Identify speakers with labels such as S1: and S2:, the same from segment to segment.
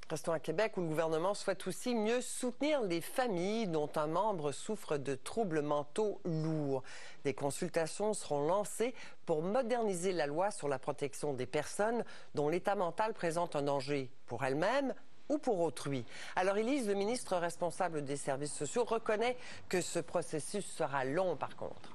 S1: Restons à Québec où le gouvernement souhaite aussi mieux soutenir les familles dont un membre souffre de troubles mentaux lourds. Des consultations seront lancées pour moderniser la loi sur la protection des personnes dont l'état mental présente un danger pour elles-mêmes ou pour autrui. Alors Élise, le ministre responsable des services sociaux, reconnaît que ce processus sera long par contre.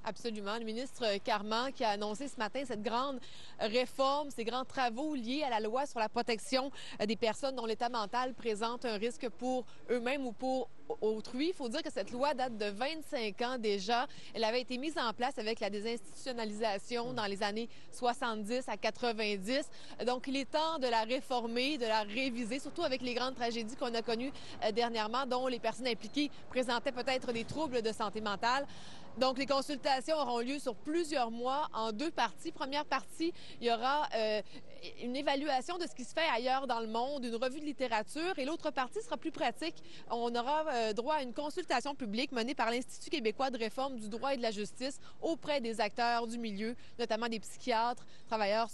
S2: Absolument. Le ministre Carman qui a annoncé ce matin cette grande réforme, ces grands travaux liés à la loi sur la protection des personnes dont l'état mental présente un risque pour eux-mêmes ou pour autrui. Il faut dire que cette loi date de 25 ans déjà. Elle avait été mise en place avec la désinstitutionnalisation dans les années 70 à 90. Donc, il est temps de la réformer, de la réviser, surtout avec les grandes tragédies qu'on a connues dernièrement, dont les personnes impliquées présentaient peut-être des troubles de santé mentale. Donc, les consultations auront lieu sur plusieurs mois en deux parties. Première partie, il y aura une évaluation de ce qui se fait ailleurs dans le monde, une revue de littérature. Et l'autre partie sera plus pratique. On aura droit à une consultation publique menée par l'Institut québécois de réforme du droit et de la justice auprès des acteurs du milieu, notamment des psychiatres, travailleurs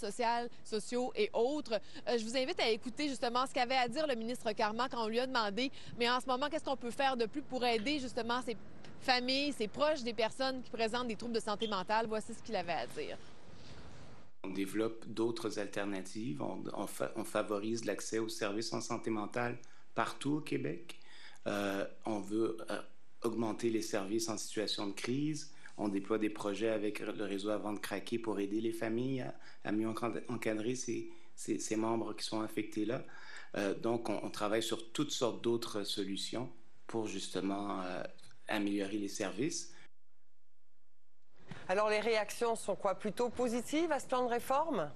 S2: sociaux et autres. Je vous invite à écouter justement ce qu'avait à dire le ministre Carman quand on lui a demandé, mais en ce moment, qu'est-ce qu'on peut faire de plus pour aider justement ces familles, ces proches des personnes qui présentent des troubles de santé mentale. Voici ce qu'il avait à dire.
S3: On développe d'autres alternatives. On favorise l'accès aux services en santé mentale partout au Québec. On veut augmenter les services en situation de crise. On déploie des projets avec le réseau Avant de craquer pour aider les familles à mieux encadrer ces membres qui sont affectés là. Donc, on travaille sur toutes sortes d'autres solutions pour justement améliorer les services.
S1: Alors les réactions sont quoi? Plutôt positives à ce plan de réforme?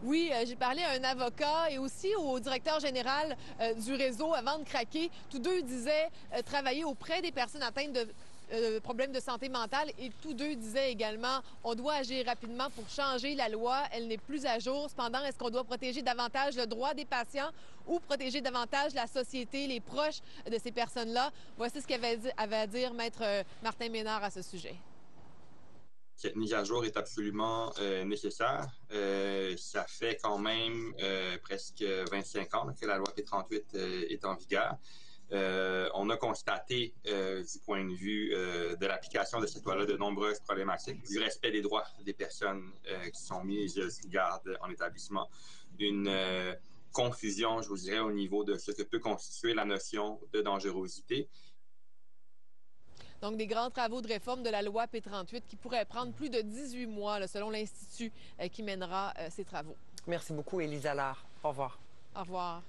S2: Oui, j'ai parlé à un avocat et aussi au directeur général du réseau Avant de craquer. Tous deux disaient travailler auprès des personnes atteintes de problèmes de santé mentale et tous deux disaient également on doit agir rapidement pour changer la loi. Elle n'est plus à jour. Cependant, est-ce qu'on doit protéger davantage le droit des patients ou protéger davantage la société, les proches de ces personnes-là? Voici ce qu'avait à dire Maître Martin Ménard à ce sujet.
S4: Cette mise à jour est absolument nécessaire. Ça fait quand même presque 25 ans que la loi P38 est en vigueur. On a constaté, du point de vue de l'application de cette loi-là, de nombreuses problématiques, du respect des droits des personnes qui sont mises sous garde en établissement, une confusion, je vous dirais, au niveau de ce que peut constituer la notion de dangerosité.
S2: Donc, des grands travaux de réforme de la loi P38 qui pourraient prendre plus de 18 mois, là, selon l'Institut qui mènera ces travaux.
S1: Merci beaucoup, Élise Allard. Au revoir.
S2: Au revoir.